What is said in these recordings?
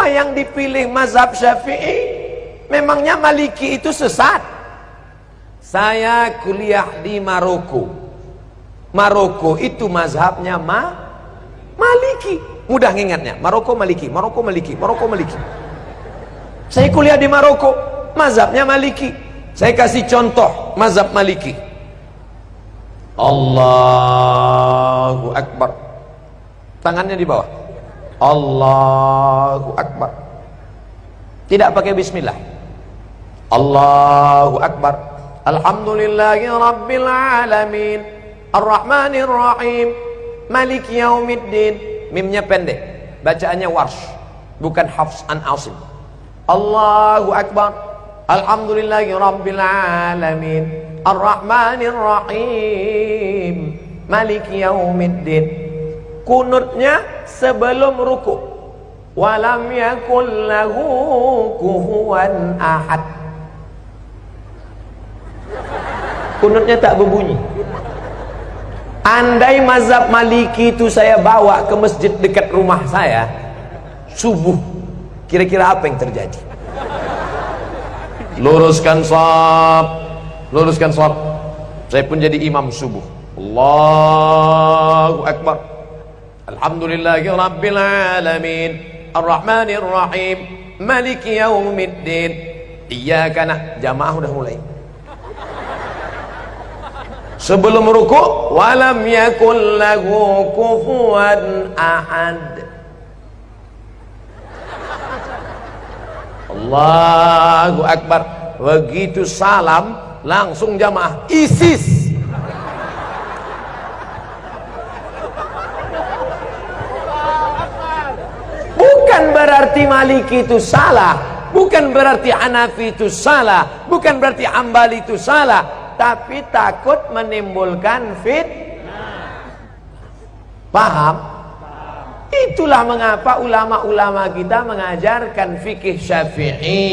Kenapa yang dipilih mazhab Syafi'i? Memangnya Maliki itu sesat? Saya kuliah di Maroko. Maroko itu mazhabnya Maliki. Mudah ngingatnya, Maroko Maliki, Maroko Maliki, Maroko Maliki. Saya kuliah di Maroko, mazhabnya Maliki. Saya kasih contoh mazhab Maliki. Allahu Akbar. Tangannya di bawah. Allahu Akbar. Tidak pakai bismillah. Allahu Akbar. Alhamdulillahi Rabbil Alamin, Ar-Rahmanir Rahim, Maliki Yaumiddin. Mimnya pendek, bacaannya warsh, bukan Hafs an Asim. Allahu Akbar. Alhamdulillahi Rabbil Alamin, Ar-Rahmanir Rahim, Maliki Yaumiddin. Kunutnya sebelum ruku. Walam yakul lahu kufuwan ahad. Kunutnya tak berbunyi. Andai mazhab Maliki itu saya bawa ke masjid dekat rumah saya subuh, kira-kira apa yang terjadi? Luruskan shaf, luruskan shaf. Saya pun jadi imam subuh. Allahu Akbar. Alhamdulillahi Rabbil Alamin, Ar-Rahmanir Rahim, Maliki Yaumiddin. Iyyaka jamaah udah mulai. Sebelum ruku', walam yakul lahu kufuwan ahad. Allahu Akbar. Begitu salam, langsung jamaah ISIS. Bukan berarti Maliki itu salah, bukan berarti Hanafi itu salah, bukan berarti Hambali itu salah, tapi takut menimbulkan fitnah. Paham? Itulah mengapa ulama-ulama kita mengajarkan fikih Syafi'i.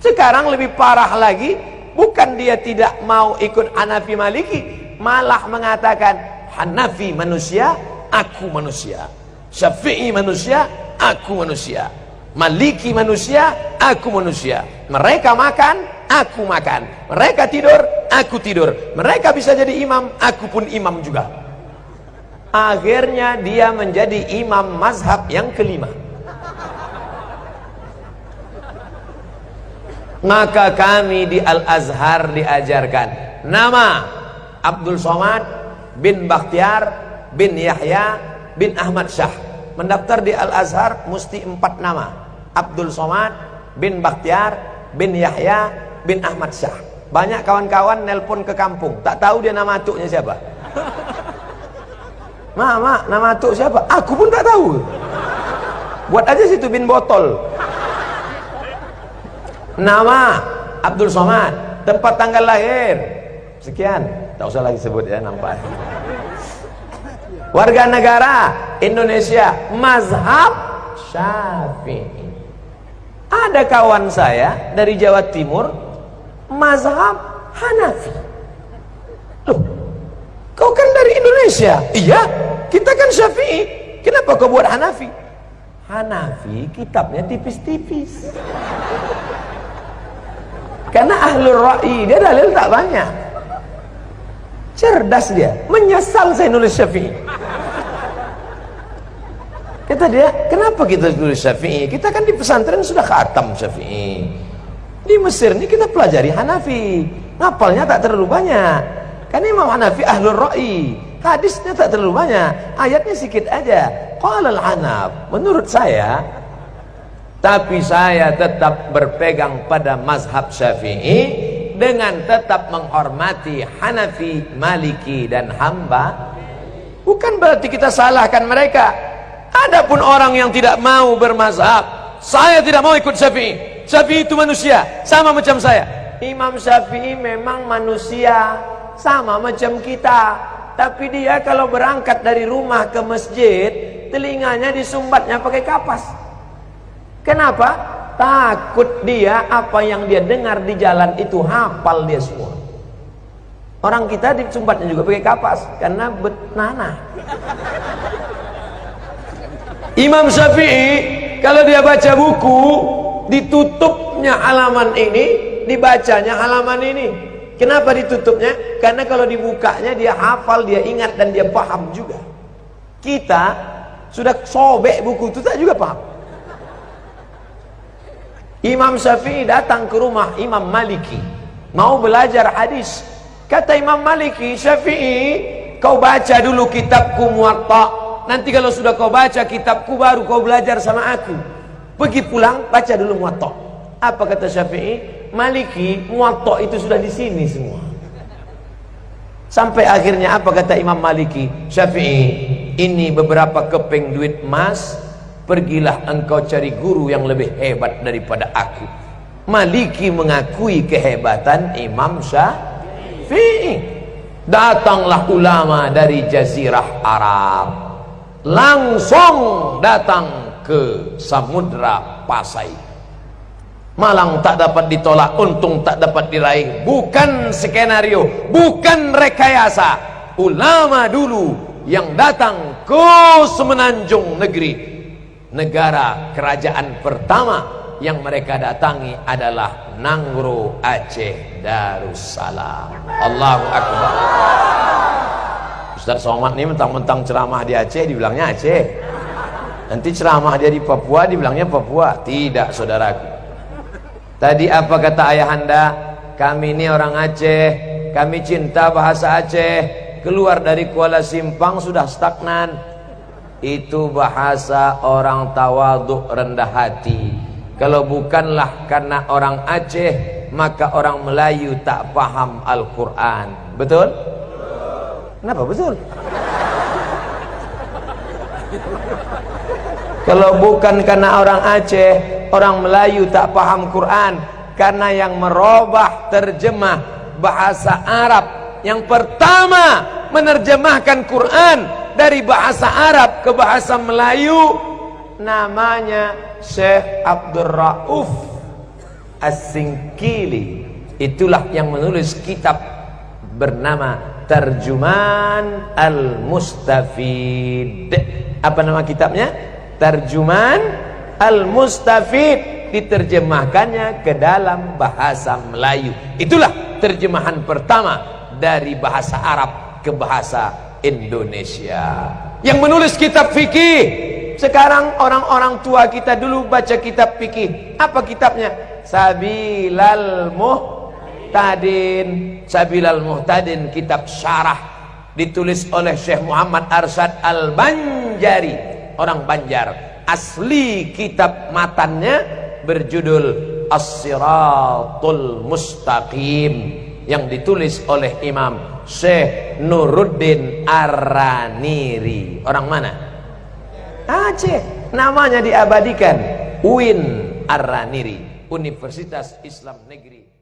Sekarang lebih parah lagi, bukan dia tidak mau ikut Hanafi Maliki, malah mengatakan Hanafi manusia, aku manusia. Syafi'i manusia, aku manusia. Maliki manusia, aku manusia. Mereka makan, aku makan. Mereka tidur, aku tidur. Mereka bisa jadi imam, aku pun imam juga. Akhirnya dia menjadi imam mazhab yang kelima. Maka kami di Al-Azhar diajarkan nama Abdul Somad bin Bakhtiar bin Yahya bin Ahmad Syah. Mendaftar di Al-Azhar mesti 4 nama. Abdul Somad bin Bakhtiar bin Yahya bin Ahmad Syah. Banyak kawan-kawan nelpon ke kampung, tak tahu dia nama atuknya siapa. Mak, nama atuk siapa? Aku pun tak tahu. Buat aja situ bin botol. Nama Abdul Somad, tempat tanggal lahir sekian, tak usah lagi sebut ya, nampak. Warga negara Indonesia, mazhab Syafi'i. Ada kawan saya dari Jawa Timur, mazhab Hanafi. Loh, kau kan dari Indonesia? Iya, kita kan Syafi'i. Kenapa kau buat Hanafi? Hanafi kitabnya tipis-tipis. Karena ahlul ra'i, dia dalil tak banyak. Cerdas dia, menyesal saya nulis Syafi'i. Kata dia, kenapa kita nulis Syafi'i? Kita kan di pesantren sudah khatam Syafi'i. Di Mesir ini kita pelajari Hanafi, ngapalnya tak terlalu banyak. Karena Imam Hanafi ahlul ra'i, hadisnya tak terlalu banyak, ayatnya sedikit aja. Qala al-Hanaf, menurut saya, tapi saya tetap berpegang pada mazhab Syafi'i dengan tetap menghormati Hanafi, Maliki dan Hamba. Bukan berarti kita salahkan mereka. Adapun orang yang tidak mau bermazhab, saya tidak mau ikut Syafi'i. Syafi'i itu manusia, sama macam saya. Imam Syafi'i memang manusia, sama macam kita. Tapi dia kalau berangkat dari rumah ke masjid, telinganya disumbatnya pakai kapas. Kenapa? Takut dia apa yang dia dengar di jalan itu hafal dia semua. Orang kita disumbatnya juga pakai kapas karena betnana. Imam Syafi'i kalau dia baca buku, ditutupnya halaman ini, dibacanya halaman ini. Kenapa ditutupnya? Karena kalau dibukanya dia hafal, dia ingat, dan dia paham juga. Kita sudah sobek buku itu tak juga paham. Imam Syafi'i datang ke rumah Imam Maliki, mau belajar hadis. Kata Imam Maliki, Syafi'i, kau baca dulu kitabku Muwatta. Nanti kalau sudah kau baca kitabku, baru kau belajar sama aku. Pergi pulang, baca dulu Muwatta. Apa kata Syafi'i? Maliki, Muwatta itu sudah di sini semua. Sampai akhirnya apa kata Imam Maliki? Syafi'i, ini beberapa keping duit emas, pergilah engkau cari guru yang lebih hebat daripada aku. Maliki mengakui kehebatan Imam Syafi'i. Datanglah ulama dari Jazirah Arab, langsung datang ke Samudra Pasai. Malang tak dapat ditolak, untung tak dapat diraih. Bukan skenario, bukan rekayasa. Ulama dulu yang datang ke Semenanjung Negeri, negara kerajaan pertama yang mereka datangi adalah Nangro Aceh Darussalam. Allahu Akbar. Ustaz Somad ini mentang-mentang ceramah di Aceh dibilangnya Aceh, nanti ceramah dia di Papua dibilangnya Papua. Tidak, saudaraku. Tadi apa kata ayahanda? Kami ini orang Aceh, kami cinta bahasa Aceh. Keluar dari Kuala Simpang sudah stagnan. Itu bahasa orang tawaduk, rendah hati. Kalau bukanlah karena orang Aceh, maka orang Melayu tak paham Al-Quran. Betul? Kenapa betul? Kalau bukan karena orang Aceh, orang Melayu tak paham Quran. Karena yang merubah terjemah bahasa Arab, yang pertama menerjemahkan Quran dari bahasa Arab ke bahasa Melayu, namanya Syekh Abdul Rauf As-Singkili. Itulah yang menulis kitab bernama Tarjuman Al-Mustafid. Apa nama kitabnya? Tarjuman Al-Mustafid. Diterjemahkannya ke dalam bahasa Melayu. Itulah terjemahan pertama dari bahasa Arab ke bahasa Indonesia. Yang menulis kitab fikih. Sekarang orang-orang tua kita dulu baca kitab fikih. Apa kitabnya? Sabilal Muhtadin. Sabilal Muhtadin, kitab syarah, ditulis oleh Syekh Muhammad Arsyad Al-Banjari, orang Banjar. Asli kitab matannya berjudul As-Siratul Mustaqim, yang ditulis oleh Imam Syekh Nuruddin Ar-Raniri. Orang mana? Aceh. Namanya diabadikan, UIN Ar-Raniri, Universitas Islam Negeri